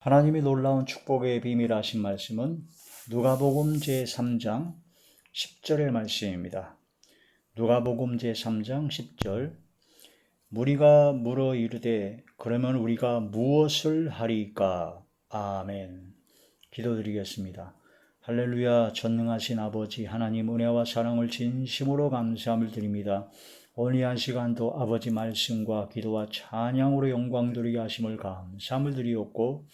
하나님이 놀라운 축복의 비밀 하신 말씀은 누가복음 제3장 10절의 말씀입니다. 누가복음 제3장 10절 무리가 물어 이르되 그러면 우리가 무엇을 하리까? 아멘. 기도드리겠습니다. 할렐루야. 전능하신 아버지 하나님 은혜와 사랑을 진심으로 감사함을 드립니다. 오늘 이 한 시간도 아버지 말씀과 기도와 찬양으로 영광 드리게 하심을 감사함을 드리옵고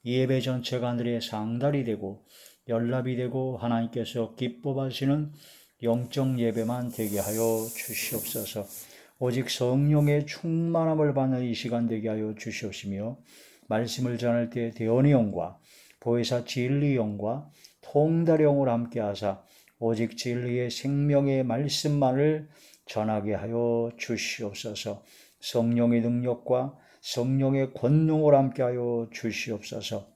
이 예배 전체가 하늘의 상달이 되고 연락이 되고 하나님께서 기뻐하시는 영적 예배만 되게 하여 주시옵소서. 오직 성령의 충만함을 받는 이 시간 되게 하여 주시옵시며 말씀을 전할 때 대언의 영과 보혜사 진리의 영과 통달의 영을 함께 하사 오직 진리의 생명의 말씀만을 전하게 하여 주시옵소서. 성령의 능력과 성령의 권능을 함께 하여 주시옵소서.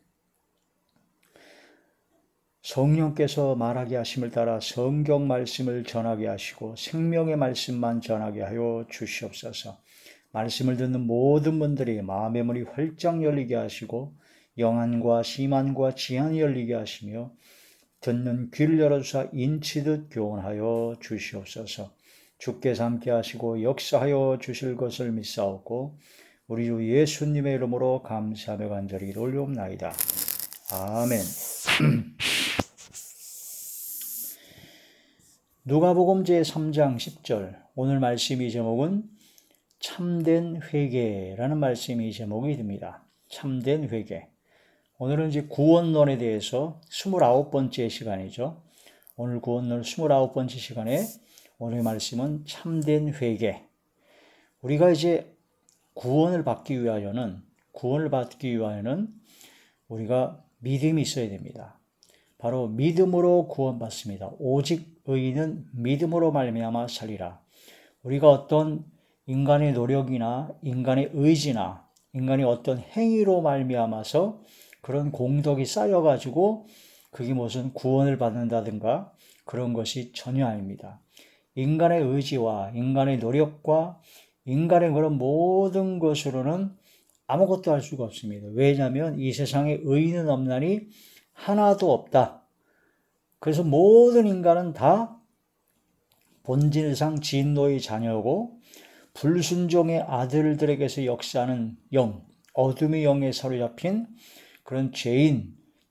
성령께서 말하게 하심을 따라 성경 말씀을 전하게 하시고 생명의 말씀만 전하게 하여 주시옵소서. 말씀을 듣는 모든 분들이 마음의 문이 활짝 열리게 하시고 영안과 심안과 지안이 열리게 하시며 듣는 귀를 열어주사 인치듯 교훈하여 주시옵소서. 주께서 함께 하시고 역사하여 주실 것을 믿사옵고 우리 주 예수님의 이름으로 감사하며 간절히 올리옵나이다. 아멘. 누가복음 제3장 10절 오늘 말씀의 제목은 참된 회개라는 말씀이 제목이 됩니다. 참된 회개. 오늘은 이제 구원론에 대해서 29번째 시간이죠. 오늘 구원론 29번째 시간에 오늘 말씀은 참된 회개. 우리가 이제 구원을 받기 위하여는 우리가 믿음이 있어야 됩니다. 바로 믿음으로 구원받습니다. 오직 의인은 믿음으로 말미암아 살리라. 우리가 어떤 인간의 노력이나 인간의 의지나 인간의 어떤 행위로 말미암아서 그런 공덕이 쌓여가지고 그게 무슨 구원을 받는다든가 그런 것이 전혀 아닙니다. 인간의 의지와 인간의 노력과 인간의 그런 모든 것으로는 아무것도 할 수가 없습니다. 왜냐하면 이 세상에 의인은 없나니 하나도 없다. 그래서 모든 인간은 다 본질상 진노의 자녀고 불순종의 아들들에게서 역사하는 영, 어둠의 영에 사로잡힌 그런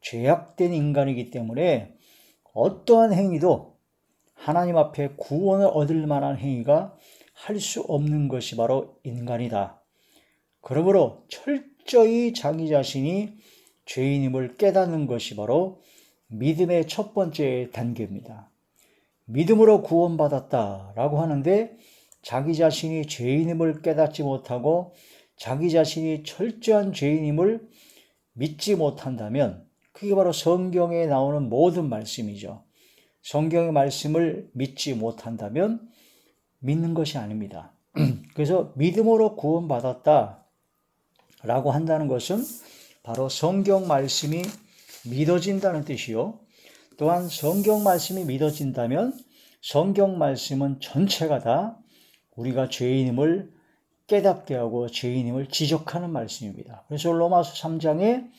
죄악된 인간이기 때문에 어떠한 행위도 하나님 앞에 구원을 얻을 만한 행위가 할 수 없는 것이 바로 인간이다. 그러므로 철저히 자기 자신이 죄인임을 깨닫는 것이 바로 믿음의 첫 번째 단계입니다. 믿음으로 구원받았다라고 하는데 자기 자신이 죄인임을 깨닫지 못하고 자기 자신이 철저한 죄인임을 믿지 못한다면 그게 바로 성경에 나오는 모든 말씀이죠. 성경의 말씀을 믿지 못한다면 믿는 것이 아닙니다. 그래서 믿음으로 구원받았다라고 한다는 것은 바로 성경 말씀이 믿어진다는 뜻이요. 또한 성경 말씀이 믿어진다면 성경 말씀은 전체가 다 우리가 죄인임을 깨닫게 하고 죄인임을 지적하는 말씀입니다. 그래서 로마서 3장의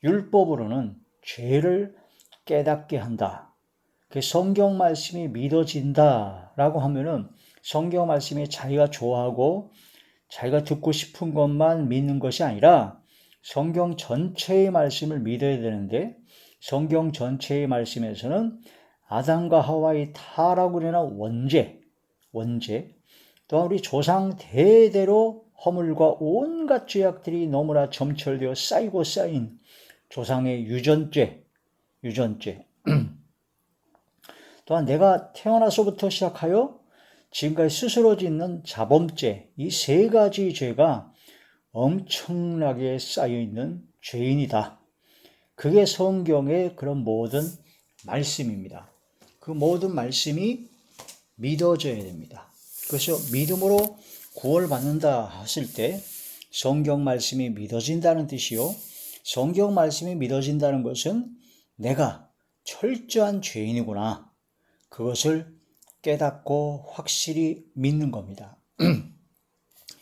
율법으로는 죄를 깨닫게 한다. 성경 말씀이 믿어진다라고 하면은 성경 말씀이 자기가 좋아하고 자기가 듣고 싶은 것만 믿는 것이 아니라 성경 전체의 말씀을 믿어야 되는데 성경 전체의 말씀에서는 아담과 하와의 타락으로 인한 원죄, 또한 우리 조상 대대로 허물과 온갖 죄악들이 너무나 점철되어 쌓이고 쌓인 조상의 유전죄. 또한 내가 태어나서부터 시작하여 지금까지 스스로 짓는 자범죄, 이 세 가지 죄가 엄청나게 쌓여있는 죄인이다. 그게 성경의 그런 모든 말씀입니다. 그 모든 말씀이 믿어져야 됩니다. 그래서 믿음으로 구원을 받는다 하실 때 성경 말씀이 믿어진다는 뜻이요. 성경 말씀이 믿어진다는 것은 내가 철저한 죄인이구나. 그것을 깨닫고 확실히 믿는 겁니다.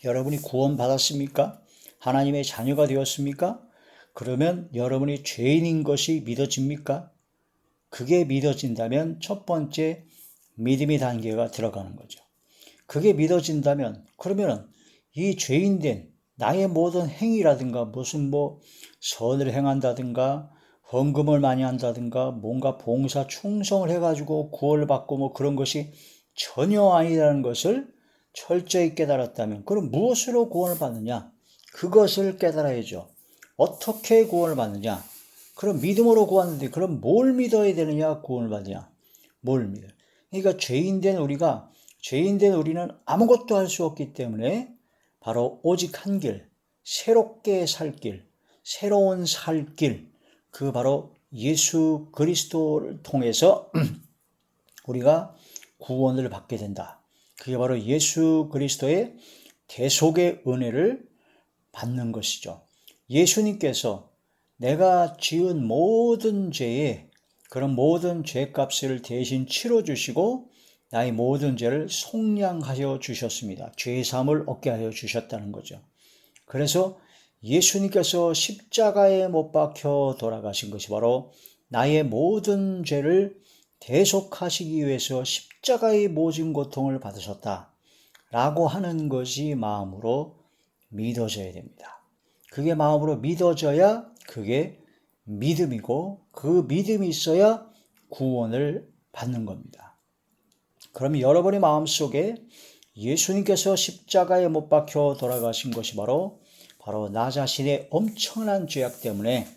여러분이 구원받았습니까? 하나님의 자녀가 되었습니까? 그러면 여러분이 죄인인 것이 믿어집니까? 그게 믿어진다면 첫 번째 믿음의 단계가 들어가는 거죠. 그게 믿어진다면 그러면은 이 죄인된 나의 모든 행위라든가 무슨 선을 행한다든가 헌금을 많이 한다든가 뭔가 봉사 충성을 해가지고 구원을 받고 그런 것이 전혀 아니라는 것을 철저히 깨달았다면 그럼 무엇으로 구원을 받느냐? 그것을 깨달아야죠. 어떻게 구원을 받느냐? 그럼 믿음으로 구하는데 그럼 뭘 믿어야 되느냐? 구원을 받느냐? 뭘 믿어? 그러니까 죄인된 우리는 아무것도 할 수 없기 때문에 바로 오직 한 길, 새롭게 살 길, 새로운 살 길, 그 바로 예수 그리스도를 통해서 우리가 구원을 받게 된다. 그게 바로 예수 그리스도의 대속의 은혜를 받는 것이죠. 예수님께서 내가 지은 모든 죄에 그런 모든 죄값을 대신 치러주시고 나의 모든 죄를 속량하여 주셨습니다. 죄사함을 얻게 하여 주셨다는 거죠. 그래서 예수님께서 십자가에 못 박혀 돌아가신 것이 바로 나의 모든 죄를 대속하시기 위해서 십자가의 모진 고통을 받으셨다 라고 하는 것이 마음으로 믿어져야 됩니다. 그게 마음으로 믿어져야 그게 믿음이고 그 믿음이 있어야 구원을 받는 겁니다. 그럼 여러분의 마음속에 예수님께서 십자가에 못 박혀 돌아가신 것이 바로 나 자신의 엄청난 죄악 때문에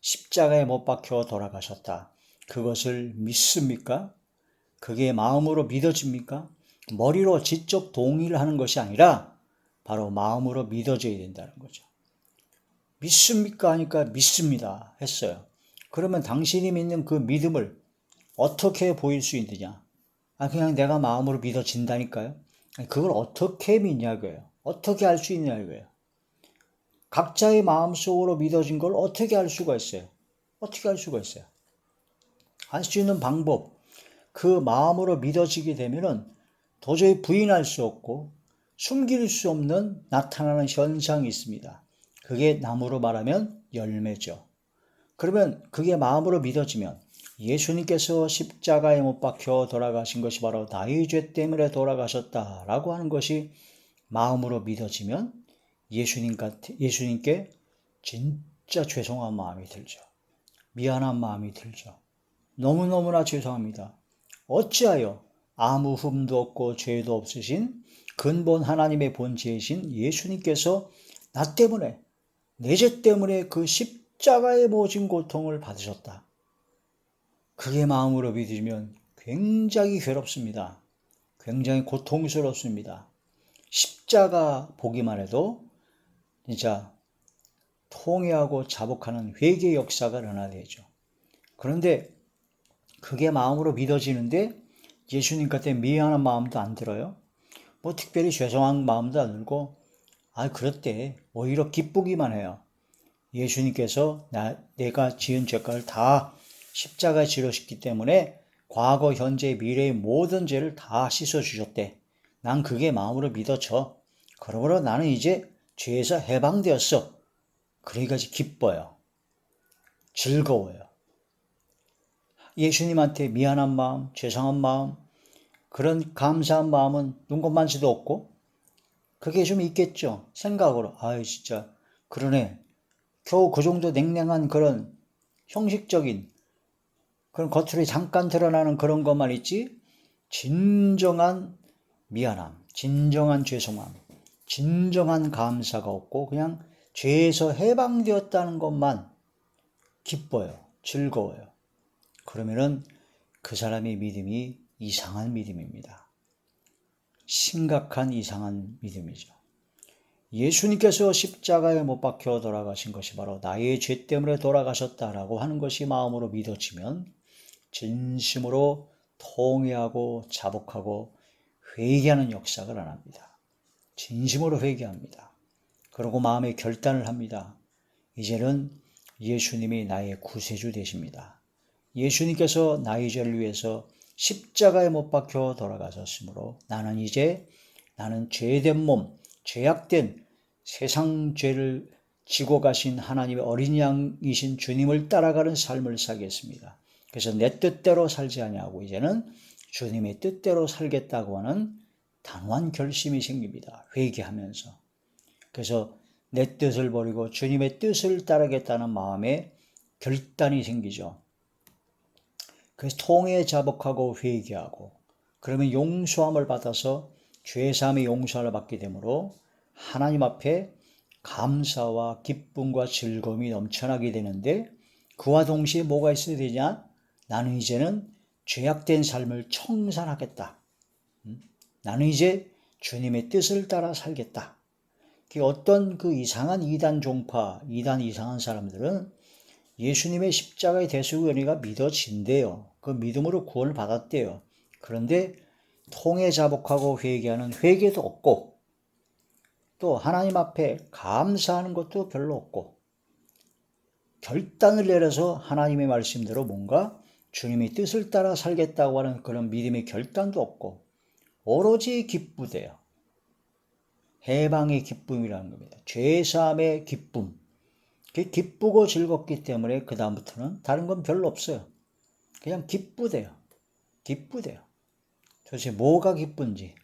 십자가에 못 박혀 돌아가셨다. 그것을 믿습니까? 그게 마음으로 믿어집니까? 머리로 지적 동의를 하는 것이 아니라 바로 마음으로 믿어져야 된다는 거죠. 믿습니까? 하니까 믿습니다 했어요. 그러면 당신이 믿는 그 믿음을 어떻게 보일 수 있느냐? 그냥 내가 마음으로 믿어진다니까요. 그걸 어떻게 믿냐고요. 어떻게 알 수 있냐고요. 각자의 마음속으로 믿어진 걸 어떻게 알 수가 있어요? 어떻게 알 수가 있어요? 알 수 있는 방법, 그 마음으로 믿어지게 되면은 도저히 부인할 수 없고 숨길 수 없는 나타나는 현상이 있습니다. 그게 나무로 말하면 열매죠. 그러면 그게 마음으로 믿어지면 예수님께서 십자가에 못 박혀 돌아가신 것이 바로 나의 죄 때문에 돌아가셨다라고 하는 것이 마음으로 믿어지면 예수님께 진짜 죄송한 마음이 들죠. 미안한 마음이 들죠. 너무너무나 죄송합니다. 어찌하여 아무 흠도 없고 죄도 없으신 근본 하나님의 본체이신 예수님께서 나 때문에 내 죄 때문에 그 십자가의 모진 고통을 받으셨다. 그게 마음으로 믿으면 굉장히 괴롭습니다. 굉장히 고통스럽습니다. 십자가 보기만 해도 진짜 통회하고 자복하는 회개의 역사가 일어나야죠. 그런데 그게 마음으로 믿어지는데 예수님한테 미안한 마음도 안 들어요. 특별히 죄송한 마음도 안 들고 그렇대. 오히려 기쁘기만 해요. 예수님께서 내가 지은 죄가를 다 십자가에 지르셨기 때문에 과거, 현재, 미래의 모든 죄를 다 씻어주셨대. 난 그게 마음으로 믿어져. 그러므로 나는 이제 죄에서 해방되었어. 그러니까 기뻐요. 즐거워요. 예수님한테 미안한 마음, 죄송한 마음, 그런 감사한 마음은 눈것만치도 없고 그게 좀 있겠죠. 생각으로 진짜 그러네. 겨우 그 정도 냉랭한 그런 형식적인 그런 겉으로 잠깐 드러나는 그런 것만 있지 진정한 미안함, 진정한 죄송함, 진정한 감사가 없고 그냥 죄에서 해방되었다는 것만 기뻐요. 즐거워요. 그러면은 그 사람의 믿음이 이상한 믿음입니다. 심각한 이상한 믿음이죠. 예수님께서 십자가에 못 박혀 돌아가신 것이 바로 나의 죄 때문에 돌아가셨다라고 하는 것이 마음으로 믿어지면 진심으로 통회하고 자복하고 회개하는 역사가 일어납니다. 진심으로 회개합니다. 그리고 마음의 결단을 합니다. 이제는 예수님이 나의 구세주 되십니다. 예수님께서 나의 죄를 위해서 십자가에 못 박혀 돌아가셨으므로 나는 죄된 몸, 죄악된 세상 죄를 지고 가신 하나님의 어린 양이신 주님을 따라가는 삶을 살겠습니다. 그래서 내 뜻대로 살지 아니하고 이제는 주님의 뜻대로 살겠다고 하는 단호한 결심이 생깁니다. 회개하면서. 그래서 내 뜻을 버리고 주님의 뜻을 따르겠다는 마음에 결단이 생기죠. 그래서 통에 자복하고 회개하고 그러면 용서함을 받아서 죄사함의 용서를 받게 되므로 하나님 앞에 감사와 기쁨과 즐거움이 넘쳐나게 되는데 그와 동시에 뭐가 있어야 되냐? 나는 이제는 죄악된 삶을 청산하겠다. 나는 이제 주님의 뜻을 따라 살겠다. 어떤 그 이상한 이단 종파, 이단 이상한 사람들은 예수님의 십자가의 대속의 은혜가 믿어진대요. 그 믿음으로 구원을 받았대요. 그런데 통에 자복하고 회개하는 회개도 없고 또 하나님 앞에 감사하는 것도 별로 없고 결단을 내려서 하나님의 말씀대로 뭔가 주님의 뜻을 따라 살겠다고 하는 그런 믿음의 결단도 없고 오로지 기쁘대요. 해방의 기쁨이라는 겁니다. 죄사함의 기쁨. 기쁘고 즐겁기 때문에 그 다음부터는 다른 건 별로 없어요. 그냥 기쁘대요. 기쁘대요. 도대체 뭐가 기쁜지.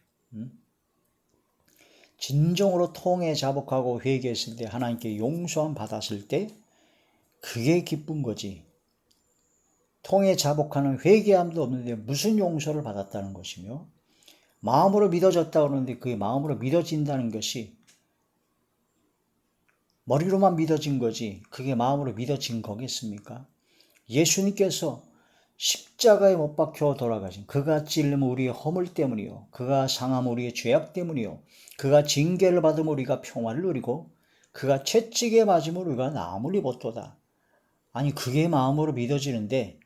진정으로 통에 자복하고 회개했을 때 하나님께 용서함 받았을 때 그게 기쁜 거지. 통에 자복하는 회개함도 없는데 무슨 용서를 받았다는 것이며 마음으로 믿어졌다 그러는데 그게 마음으로 믿어진다는 것이 머리로만 믿어진 거지 그게 마음으로 믿어진 거겠습니까? 예수님께서 십자가에 못 박혀 돌아가신 그가 찔림 우리의 허물 때문이요 그가 상함 우리의 죄악 때문이요 그가 징계를 받음 우리가 평화를 누리고 그가 채찍에 맞으면 우리가 나음을 입었도다. 아니 그게 마음으로 믿어지는데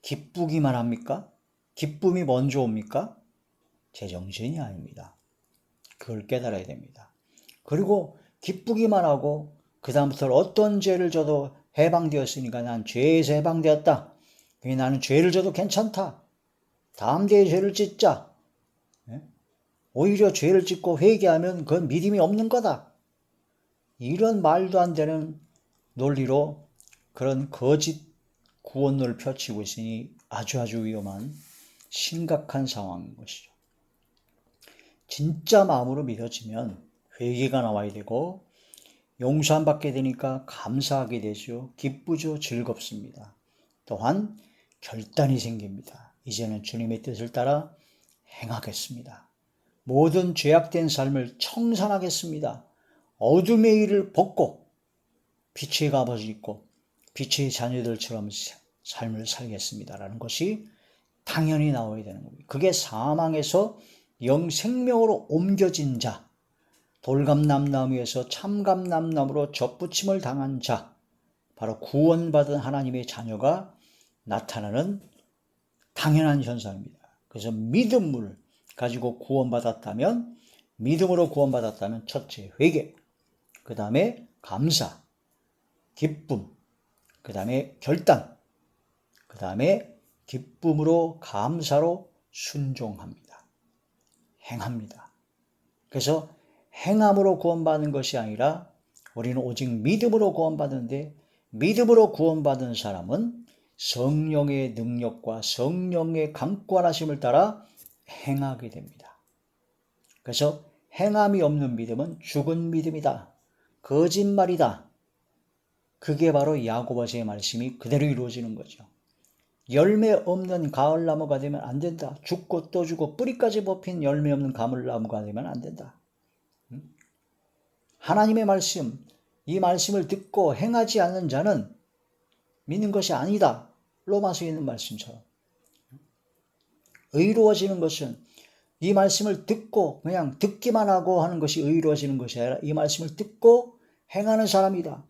기쁘기만 합니까? 기쁨이 먼저 옵니까? 제정신이 아닙니다. 그걸 깨달아야 됩니다. 그리고 기쁘기만 하고 그 다음부터 어떤 죄를 져도 해방되었으니까 난 죄에서 해방되었다. 나는 죄를 져도 괜찮다. 다음 대에 죄를 짓자. 오히려 죄를 짓고 회개하면 그건 믿음이 없는 거다. 이런 말도 안 되는 논리로 그런 거짓 구원론을 펼치고 있으니 아주 위험한 심각한 상황인 것이죠. 진짜 마음으로 믿어지면 회개가 나와야 되고 용서함 받게 되니까 감사하게 되죠. 기쁘죠. 즐겁습니다. 또한 결단이 생깁니다. 이제는 주님의 뜻을 따라 행하겠습니다. 모든 죄악된 삶을 청산하겠습니다. 어둠의 일을 벗고 빛의 갑옷을 입고 빛의 자녀들처럼 삶을 살겠습니다라는 것이 당연히 나와야 되는 겁니다. 그게 사망에서 영생명으로 옮겨진 자, 돌감람나무에서 참감람나무로 접붙임을 당한 자, 바로 구원받은 하나님의 자녀가 나타나는 당연한 현상입니다. 그래서 믿음을 가지고 구원받았다면, 믿음으로 구원받았다면 첫째 회개, 그 다음에 감사, 기쁨, 그 다음에 결단, 그 다음에 기쁨으로 감사로 순종합니다. 행합니다. 그래서 행함으로 구원받는 것이 아니라 우리는 오직 믿음으로 구원받는데 믿음으로 구원받은 사람은 성령의 능력과 성령의 강권하심을 따라 행하게 됩니다. 그래서 행함이 없는 믿음은 죽은 믿음이다. 거짓말이다. 그게 바로 야고보서의 말씀이 그대로 이루어지는 거죠. 열매 없는 가을나무가 되면 안 된다. 죽고 또 죽고 뿌리까지 뽑힌 열매 없는 가물나무가 되면 안 된다. 하나님의 말씀, 이 말씀을 듣고 행하지 않는 자는 믿는 것이 아니다. 로마서에 있는 말씀처럼. 의로워지는 것은 이 말씀을 듣고 그냥 듣기만 하고 하는 것이 의로워지는 것이 아니라 이 말씀을 듣고 행하는 사람이다.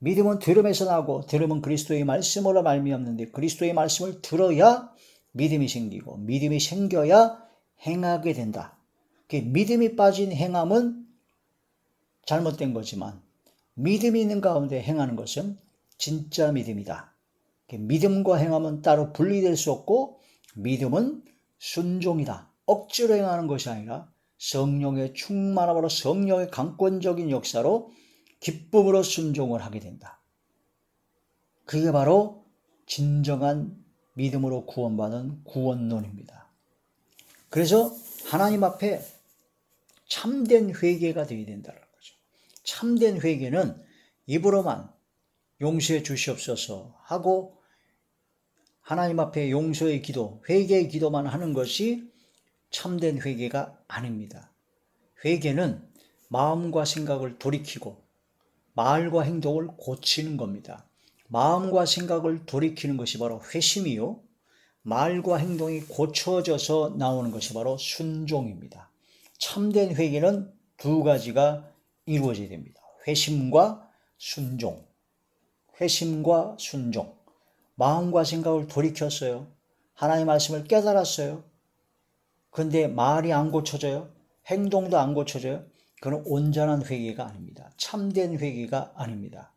믿음은 들음에서 나고 들음은 그리스도의 말씀으로 말미암는데 그리스도의 말씀을 들어야 믿음이 생기고 믿음이 생겨야 행하게 된다. 믿음이 빠진 행함은 잘못된 거지만 믿음이 있는 가운데 행하는 것은 진짜 믿음이다. 믿음과 행함은 따로 분리될 수 없고 믿음은 순종이다. 억지로 행하는 것이 아니라 성령의 충만함으로 성령의 강권적인 역사로 기쁨으로 순종을 하게 된다. 그게 바로 진정한 믿음으로 구원받은 구원론입니다. 그래서 하나님 앞에 참된 회개가 되어야 된다는 거죠. 참된 회개는 입으로만 용서해 주시옵소서 하고 하나님 앞에 용서의 기도, 회개의 기도만 하는 것이 참된 회개가 아닙니다. 회개는 마음과 생각을 돌이키고 말과 행동을 고치는 겁니다. 마음과 생각을 돌이키는 것이 바로 회심이요, 말과 행동이 고쳐져서 나오는 것이 바로 순종입니다. 참된 회개는 두 가지가 이루어져야 됩니다. 회심과 순종. 회심과 순종. 마음과 생각을 돌이켰어요. 하나님 말씀을 깨달았어요. 근데 말이 안 고쳐져요. 행동도 안 고쳐져요. 그건 온전한 회개가 아닙니다. 참된 회개가 아닙니다.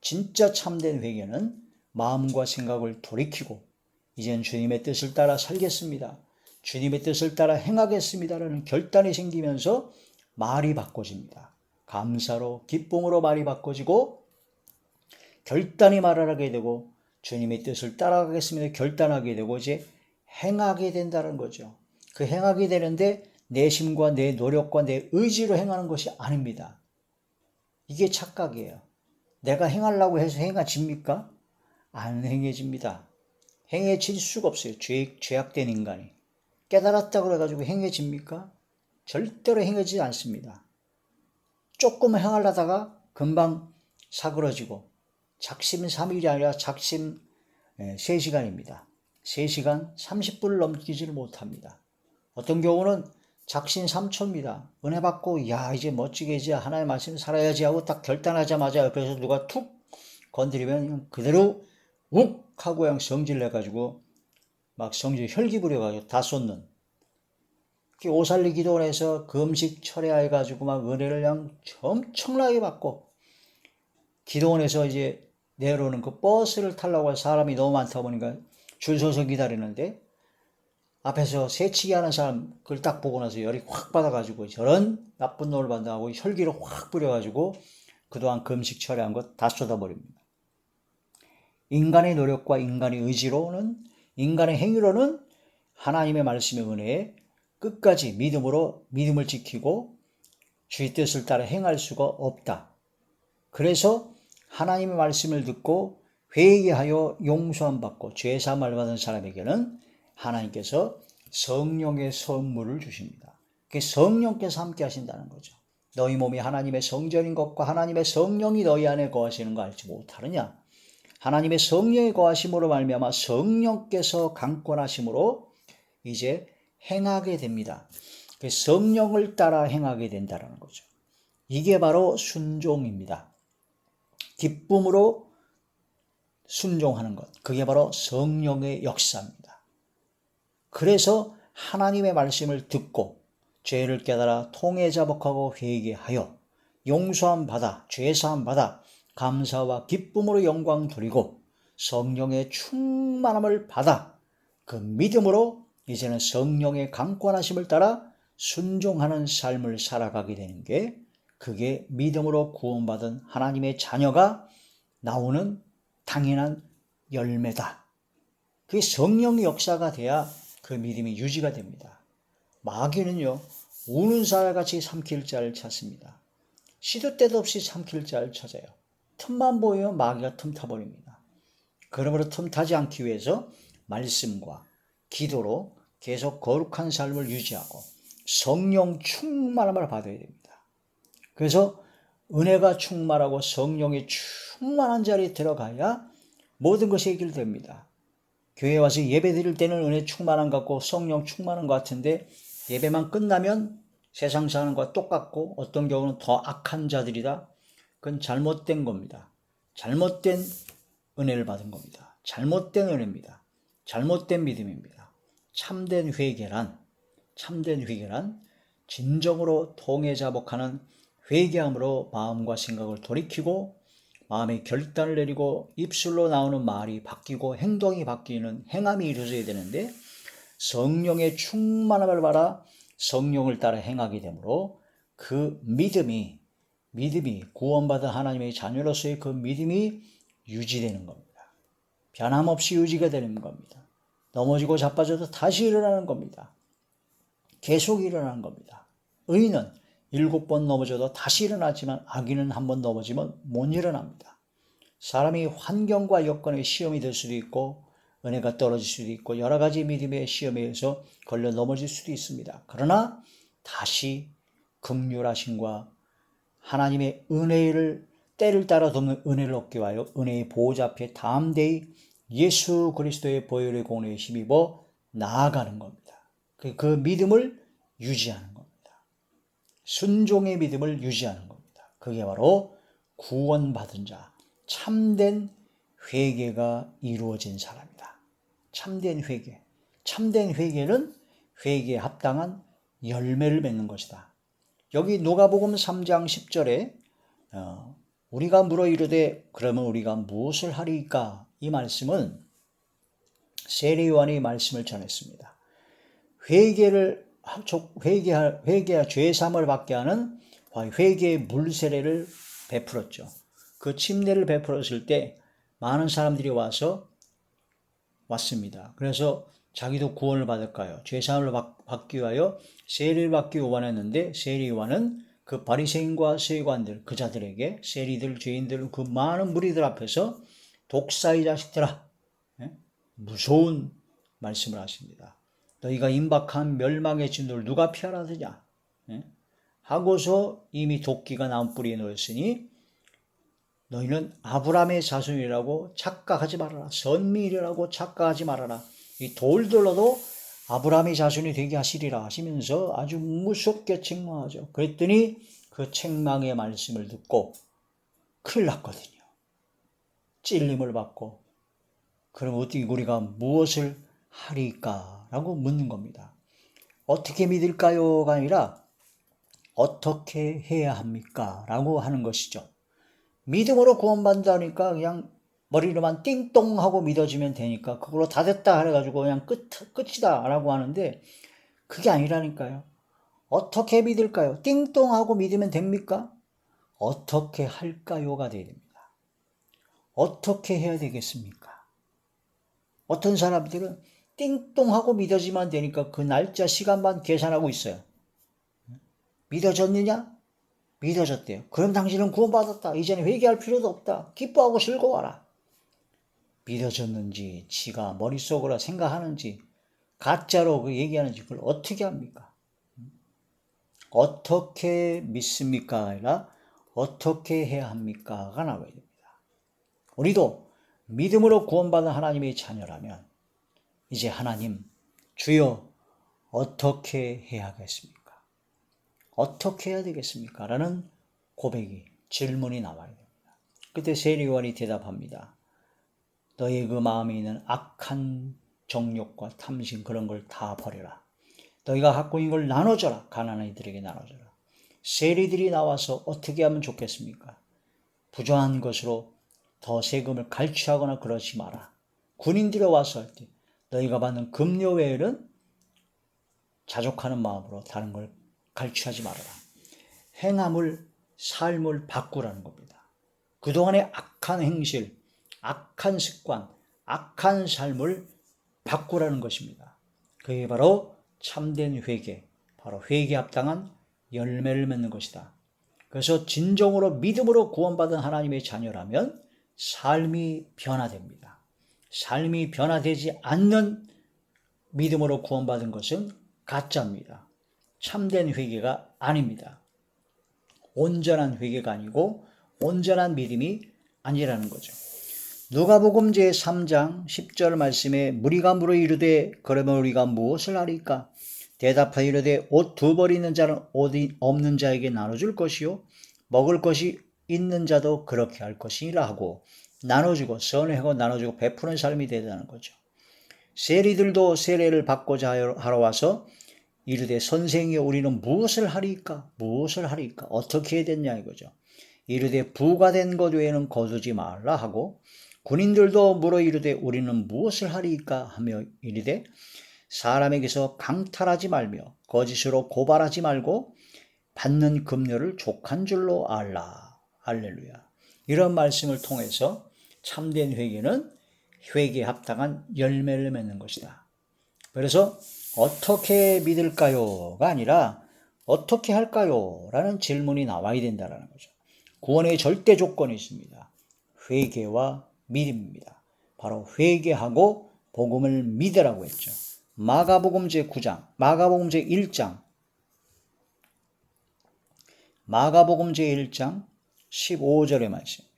진짜 참된 회개는 마음과 생각을 돌이키고 이젠 주님의 뜻을 따라 살겠습니다. 주님의 뜻을 따라 행하겠습니다라는 결단이 생기면서 말이 바꿔집니다. 감사로 기쁨으로 말이 바꿔지고 결단이 말을 하게 되고 주님의 뜻을 따라가겠습니다 결단하게 되고 이제 행하게 된다는 거죠. 그 행하게 되는데 내 힘과 내 노력과 내 의지로 행하는 것이 아닙니다. 이게 착각이에요. 내가 행하려고 해서 행해집니까? 안 행해집니다. 행해질 수가 없어요. 죄악된 인간이. 깨달았다고 그래가지고 행해집니까? 절대로 행해지지 않습니다. 조금 행하려다가 금방 사그러지고 작심 3일이 아니라 작심 3시간입니다. 3시간 30분을 넘기지를 못합니다. 어떤 경우는 작심 3초입니다. 은혜 받고 야 이제 멋지게 이제 하나님 말씀 살아야지 하고 딱 결단하자마자 옆에서 누가 툭 건드리면 그대로 욱 하고 그냥 성질 내가지고 막 성질 혈기 부려가지고 다 쏟는 오살리 기도원에서 금식 철회해가지고 막 은혜를 그냥 엄청나게 받고 기도원에서 이제 내려오는 그 버스를 타려고 해서 사람이 너무 많다 보니까 줄 서서 기다리는데 앞에서 새치기 하는 사람 그걸 딱 보고 나서 열이 확 받아가지고 저런 나쁜 놈을 받아하고 혈기를 확 뿌려가지고 그동안 금식 철회한 것 다 쏟아버립니다. 인간의 노력과 인간의 의지로는 인간의 행위로는 하나님의 말씀의 은혜에 끝까지 믿음을 지키고 주의 뜻을 따라 행할 수가 없다. 그래서 하나님의 말씀을 듣고 회개하여 용서함 받고 죄 사함을 받은 사람에게는 하나님께서 성령의 선물을 주십니다. 그게 성령께서 함께 하신다는 거죠. 너희 몸이 하나님의 성전인 것과 하나님의 성령이 너희 안에 거하시는 거 알지 못하느냐? 하나님의 성령의 거하심으로 말미암아 성령께서 강권하심으로 이제 행하게 됩니다. 성령을 따라 행하게 된다는 거죠. 이게 바로 순종입니다. 기쁨으로 순종하는 것. 그게 바로 성령의 역사입니다. 그래서 하나님의 말씀을 듣고 죄를 깨달아 통해 자복하고 회개하여 용서함 받아 죄사함 받아 감사와 기쁨으로 영광 돌리고 성령의 충만함을 받아 그 믿음으로 이제는 성령의 강권하심을 따라 순종하는 삶을 살아가게 되는 게 그게 믿음으로 구원받은 하나님의 자녀가 나오는 당연한 열매다. 그게 성령의 역사가 돼야 그 믿음이 유지가 됩니다. 마귀는요, 우는 사람같이 삼킬 자를 찾습니다. 시도 때도 없이 삼킬 자를 찾아요. 틈만 보이면 마귀가 틈타버립니다. 그러므로 틈타지 않기 위해서 말씀과 기도로 계속 거룩한 삶을 유지하고 성령 충만함을 받아야 됩니다. 그래서 은혜가 충만하고 성령이 충만한 자리에 들어가야 모든 것이 해결됩니다. 교회 와서 예배 드릴 때는 은혜 충만한 것 같고 성령 충만한 것 같은데 예배만 끝나면 세상 사는 것과 똑같고 어떤 경우는 더 악한 자들이다. 그건 잘못된 겁니다. 잘못된 은혜를 받은 겁니다. 잘못된 은혜입니다. 잘못된 믿음입니다. 참된 회개란 진정으로 통해 자복하는 회개함으로 마음과 생각을 돌이키고 마음의 결단을 내리고 입술로 나오는 말이 바뀌고 행동이 바뀌는 행함이 이루어져야 되는데 성령의 충만함을 받아 성령을 따라 행하게 되므로 그 믿음이 믿음이 구원받은 하나님의 자녀로서의 그 믿음이 유지되는 겁니다. 변함없이 유지가 되는 겁니다. 넘어지고 자빠져도 다시 일어나는 겁니다. 계속 일어나는 겁니다. 의인은 7번 넘어져도 다시 일어나지만 악인은 한 번 넘어지면 못 일어납니다. 사람이 환경과 여건의 시험이 될 수도 있고 은혜가 떨어질 수도 있고 여러 가지 믿음의 시험에 의해서 걸려 넘어질 수도 있습니다. 그러나 다시 긍휼하심과 하나님의 은혜를 때를 따라 돕는 은혜를 얻기 위하여 은혜의 보호자 앞에 담대히 예수 그리스도의 보혈의 공로에 힘입어 나아가는 겁니다. 그 믿음을 유지하는 겁니다. 순종의 믿음을 유지하는 겁니다. 그게 바로 구원받은 자, 참된 회개가 이루어진 사람이다. 참된 회개. 참된 회개는 회개에 합당한 열매를 맺는 것이다. 여기 누가복음 3장 10절에 우리가 물어 이르되 그러면 우리가 무엇을 하리까? 이 말씀은 세례 요한이 말씀을 전했습니다. 회개할 죄 사함을 받게 하는 회개의 물세례를 베풀었죠. 그 침례를 베풀었을 때 많은 사람들이 왔습니다. 그래서 자기도 구원을 받을까요? 죄 사함을 받기 위하여 세례를 받기 원했는데 세례 요한은 그 바리새인과 세관들 그 자들에게 세리들 죄인들 그 많은 무리들 앞에서 독사의 자식들아, 무서운 말씀을 하십니다. 너희가 임박한 멸망의 진노를 누가 피하라 하느냐? 하고서 이미 도끼가 나무 뿌리에 놓였으니 너희는 아브라함의 자손이라고 착각하지 말아라. 선민이라고 착각하지 말아라. 이 돌들로도 아브라함의 자손이 되게 하시리라 하시면서 아주 무섭게 책망하죠. 그랬더니 그 책망의 말씀을 듣고 큰일 났거든요. 찔림을 받고 그럼 어떻게 우리가 무엇을 하리까? 라고 묻는 겁니다. 어떻게 믿을까요가 아니라 어떻게 해야 합니까? 라고 하는 것이죠. 믿음으로 구원받는다니까 그냥 머리로만 띵똥하고 믿어지면 되니까 그걸로 다 됐다 해가지고 그냥 끝이다 라고 하는데 그게 아니라니까요. 어떻게 믿을까요? 띵똥하고 믿으면 됩니까? 어떻게 할까요가 돼야 됩니다. 어떻게 해야 되겠습니까? 어떤 사람들은 띵똥하고 믿어지면 되니까 그 날짜 시간만 계산하고 있어요. 믿어졌느냐? 믿어졌대요. 그럼 당신은 구원받았다. 이제는 회개할 필요도 없다. 기뻐하고 즐거워라. 믿어졌는지 지가 머릿속으로 생각하는지 가짜로 그 얘기하는지 그걸 어떻게 합니까? 어떻게 믿습니까? 아니라 어떻게 해야 합니까?가 나와야 됩니다. 우리도 믿음으로 구원받은 하나님의 자녀라면 이제 하나님, 주여 어떻게 해야겠습니까? 어떻게 해야 되겠습니까? 라는 고백이, 질문이 나와야 됩니다. 그때 세례 요한이 대답합니다. 너의 그 마음에 있는 악한 정욕과 탐심 그런 걸 다 버려라. 너희가 갖고 있는 걸 나눠줘라. 가난한 이들에게 나눠줘라. 세리들이 나와서 어떻게 하면 좋겠습니까? 부정한 것으로 더 세금을 갈취하거나 그러지 마라. 군인들이 와서 할 때 너희가 받는 급료 외에는 자족하는 마음으로 다른 걸 갈취하지 말아라. 행함을, 삶을 바꾸라는 겁니다. 그동안의 악한 행실, 악한 습관, 악한 삶을 바꾸라는 것입니다. 그게 바로 참된 회개, 바로 회개에 합당한 열매를 맺는 것이다. 그래서 진정으로 믿음으로 구원받은 하나님의 자녀라면 삶이 변화됩니다. 삶이 변화되지 않는 믿음으로 구원받은 것은 가짜입니다. 참된 회개가 아닙니다. 온전한 회개가 아니고 온전한 믿음이 아니라는 거죠. 누가복음 제3장 10절 말씀에 무리가 물어 이르되 그러면 우리가 무엇을 하리까? 대답하여 이르되 옷 2벌 있는 자는 옷 없는 자에게 나눠줄 것이요 먹을 것이 있는 자도 그렇게 할 것이니라 하고 나눠주고 선회하고 나눠주고 베푸는 삶이 되다는 거죠. 세리들도 세례를 받고자 하러 와서 이르되 선생이여 우리는 무엇을 하리까? 무엇을 하리까? 어떻게 해야 되냐 이거죠. 이르되 부가 된 것 외에는 거두지 말라 하고 군인들도 물어 이르되 우리는 무엇을 하리까? 하며 이르되 사람에게서 강탈하지 말며 거짓으로 고발하지 말고 받는 급료를 족한 줄로 알라. 할렐루야. 이런 말씀을 통해서 참된 회개는 회개에 합당한 열매를 맺는 것이다. 그래서 어떻게 믿을까요가 아니라 어떻게 할까요? 라는 질문이 나와야 된다는 거죠. 구원의 절대 조건이 있습니다. 회개와 믿음입니다. 바로 회개하고 복음을 믿으라고 했죠. 마가복음 제9장, 마가복음 제1장, 마가복음 제1장 15절의 말씀입니다.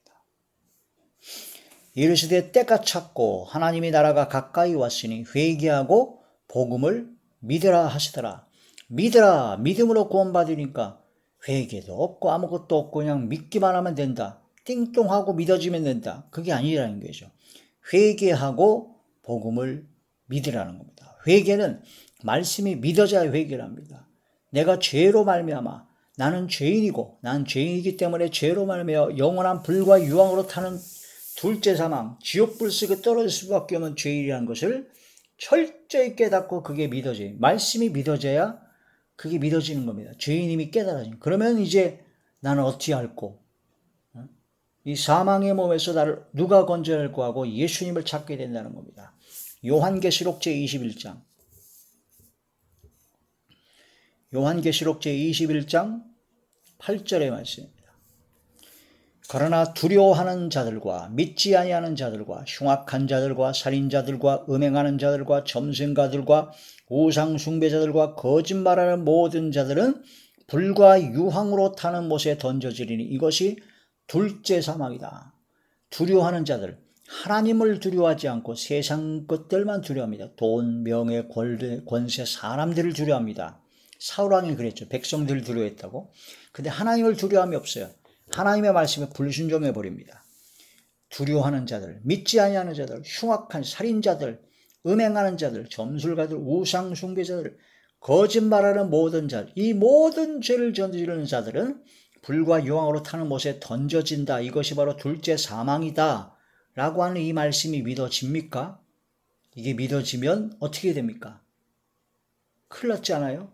이르시되 때가 찼고 하나님의 나라가 가까이 왔으니 회개하고 복음을 믿으라 하시더라. 믿으라. 믿음으로 구원받으니까 회개도 없고 아무것도 없고 그냥 믿기만 하면 된다. 띵똥하고 믿어지면 된다. 그게 아니라는 거죠. 회개하고 복음을 믿으라는 겁니다. 회개는 말씀이 믿어져야 회개랍니다. 내가 죄로 말미암아 나는 죄인이고 난 죄인이기 때문에 죄로 말미암아 영원한 불과 유황으로 타는 둘째 사망, 지옥불 속에 떨어질 수밖에 없는 죄인이라는 것을 철저히 깨닫고 그게 믿어져요. 말씀이 믿어져야 그게 믿어지는 겁니다. 죄인임이 깨달아지는. 그러면 이제 나는 어떻게 할꼬? 이 사망의 몸에서 나를 누가 건져낼꼬 하고 예수님을 찾게 된다는 겁니다. 요한계시록 제21장. 요한계시록 제21장 8절의 말씀입니다. 그러나 두려워하는 자들과 믿지 아니하는 자들과 흉악한 자들과 살인자들과 음행하는 자들과 점생가들과 우상 숭배자들과 거짓말하는 모든 자들은 불과 유황으로 타는 못에 던져지리니 이것이 둘째 사망이다. 두려워하는 자들, 하나님을 두려워하지 않고 세상 것들만 두려워합니다. 돈, 명예, 권세, 사람들을 두려워합니다. 사울왕이 그랬죠. 백성들을 두려워했다고. 근데 하나님을 두려움이 없어요. 하나님의 말씀에 불순종해 버립니다. 두려워하는 자들, 믿지 아니하는 자들, 흉악한 살인자들, 음행하는 자들, 점술가들, 우상 숭배자들, 거짓말하는 모든 자들, 이 모든 죄를 저지르는 자들은 불과 유황으로 타는 못에 던져진다. 이것이 바로 둘째 사망이다. 라고 하는 이 말씀이 믿어집니까? 이게 믿어지면 어떻게 됩니까? 큰일 났지 않아요?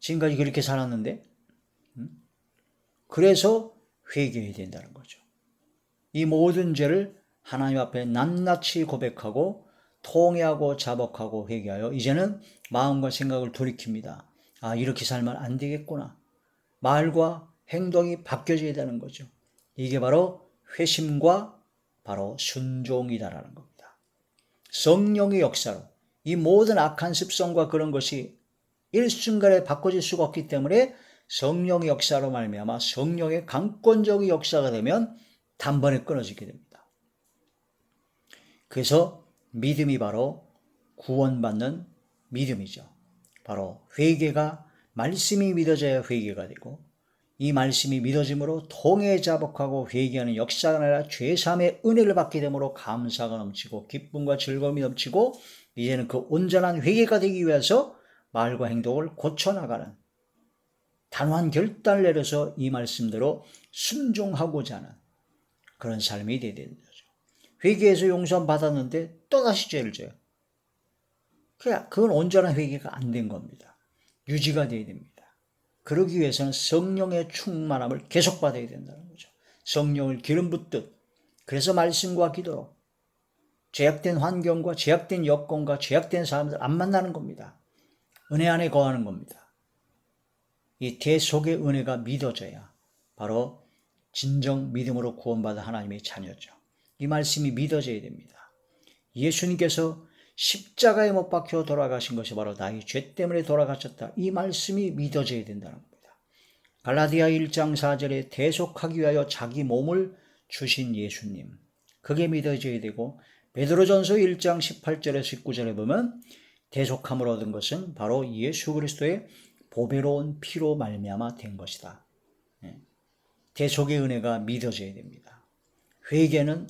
지금까지 그렇게 살았는데? 그래서 회개해야 된다는 거죠. 이 모든 죄를 하나님 앞에 낱낱이 고백하고 통회하고 자복하고 회개하여 이제는 마음과 생각을 돌이킵니다. 아, 이렇게 살면 안 되겠구나. 말과 행동이 바뀌어져야 되는 거죠. 이게 바로 회심과 바로 순종이다라는 겁니다. 성령의 역사로 이 모든 악한 습성과 그런 것이 일순간에 바꿔질 수가 없기 때문에 성령의 역사로 말미암아 성령의 강권적인 역사가 되면 단번에 끊어지게 됩니다. 그래서 믿음이 바로 구원받는 믿음이죠. 바로 회개가 말씀이 믿어져야 회개가 되고 이 말씀이 믿어짐으로 통해 자복하고 회개하는 역사가 아니라 죄사함의 은혜를 받게 되므로 감사가 넘치고 기쁨과 즐거움이 넘치고 이제는 그 온전한 회개가 되기 위해서 말과 행동을 고쳐나가는 단호한 결단을 내려서 이 말씀대로 순종하고자 하는 그런 삶이 되어야 되는 거죠. 회개해서 용서 받았는데 또다시 죄를 져요. 그건 온전한 회개가 안 된 겁니다. 유지가 되어야 됩니다. 그러기 위해서는 성령의 충만함을 계속 받아야 된다는 거죠. 성령을 기름 붓듯. 그래서 말씀과 기도로 죄악된 환경과 죄악된 여건과 죄악된 사람들 안 만나는 겁니다. 은혜 안에 거하는 겁니다. 이 대속의 은혜가 믿어져야 바로 진정 믿음으로 구원받은 하나님의 자녀죠. 이 말씀이 믿어져야 됩니다. 예수님께서 십자가에 못 박혀 돌아가신 것이 바로 나의 죄 때문에 돌아가셨다. 이 말씀이 믿어져야 된다는 겁니다. 갈라디아 1장 4절에 대속하기 위하여 자기 몸을 주신 예수님. 그게 믿어져야 되고 베드로전서 1장 18절에 19절에 보면 대속함을 얻은 것은 바로 예수 그리스도의 보배로운 피로 말미암아 된 것이다. 대속의 은혜가 믿어져야 됩니다. 회개는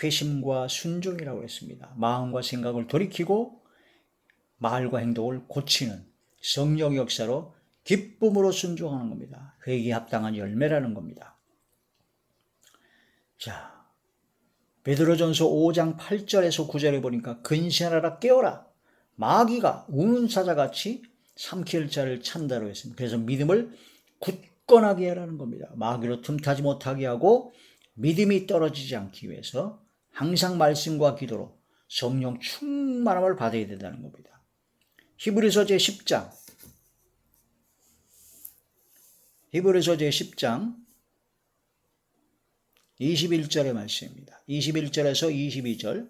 회심과 순종이라고 했습니다. 마음과 생각을 돌이키고 말과 행동을 고치는 성령의 역사로 기쁨으로 순종하는 겁니다. 회개에 합당한 열매라는 겁니다. 자, 베드로전서 5장 8절에서 9절에 보니까 근신하라 깨어라 마귀가 우는 사자같이 삼킬 자를 찬다로 했습니다. 그래서 믿음을 굳건하게 하라는 겁니다. 마귀로 틈타지 못하게 하고 믿음이 떨어지지 않기 위해서 항상 말씀과 기도로 성령 충만함을 받아야 된다는 겁니다. 히브리서 제10장 21절의 말씀입니다. 21절에서 22절.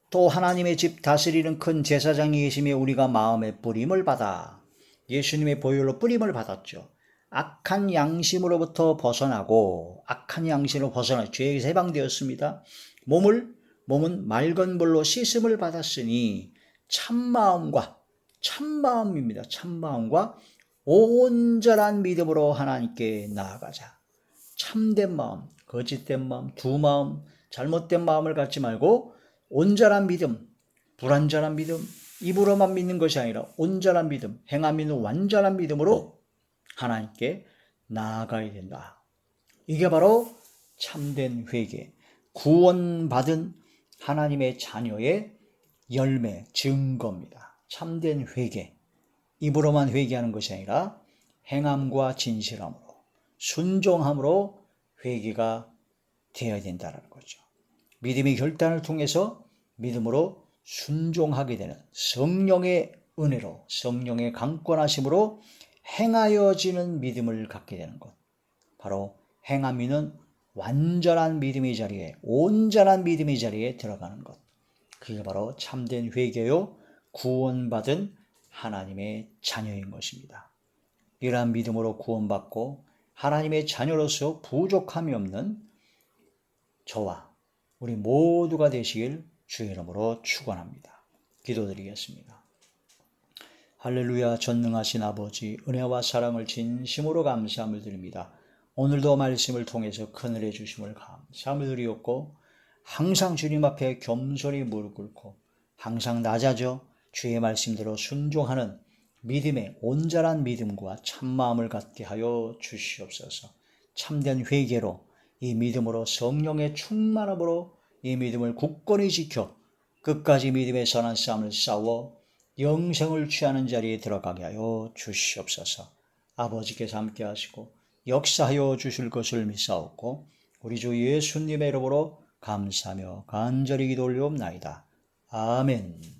또 하나님의 집 다스리는 큰 제사장이 계시며 우리가 마음의 뿌림을 받아 예수님의 보혈로 뿌림을 받았죠. 악한 양심으로부터 벗어나고 악한 양심으로 벗어나 죄에서 해방되었습니다. 몸은 맑은 물로 씻음을 받았으니 참마음입니다. 참마음과 온전한 믿음으로 하나님께 나아가자. 참된 마음, 거짓된 마음, 두 마음, 잘못된 마음을 갖지 말고 온전한 믿음, 불완전한 믿음, 입으로만 믿는 것이 아니라 온전한 믿음, 행함 있는 완전한 믿음으로 하나님께 나아가야 된다. 이게 바로 참된 회개, 구원받은 하나님의 자녀의 열매, 증거입니다. 참된 회개, 입으로만 회개하는 것이 아니라 행함과 진실함으로, 순종함으로 회개가 되어야 된다는 거죠. 믿음의 결단을 통해서 믿음으로 순종하게 되는 성령의 은혜로, 성령의 강권하심으로 행하여지는 믿음을 갖게 되는 것. 바로 행함 있는 완전한 믿음의 자리에, 온전한 믿음의 자리에 들어가는 것. 그게 바로 참된 회개요, 구원받은 하나님의 자녀인 것입니다. 이러한 믿음으로 구원받고 하나님의 자녀로서 부족함이 없는 저와 우리 모두가 되시길 주의 이름으로 축원합니다. 기도드리겠습니다. 할렐루야. 전능하신 아버지, 은혜와 사랑을 진심으로 감사함을 드립니다. 오늘도 말씀을 통해서 큰 은혜 주심을 감사함을 드리옵고 항상 주님 앞에 겸손히 무릎 꿇고 항상 낮아져 주의 말씀대로 순종하는 믿음의 온전한 믿음과 참마음을 갖게 하여 주시옵소서. 참된 회개로, 이 믿음으로 성령의 충만함으로 이 믿음을 굳건히 지켜 끝까지 믿음의 선한 싸움을 싸워 영생을 취하는 자리에 들어가게 하여 주시옵소서. 아버지께서 함께 하시고 역사하여 주실 것을 믿사옵고 우리 주 예수님의 이름으로 감사하며 간절히 기도 올리옵나이다. 아멘.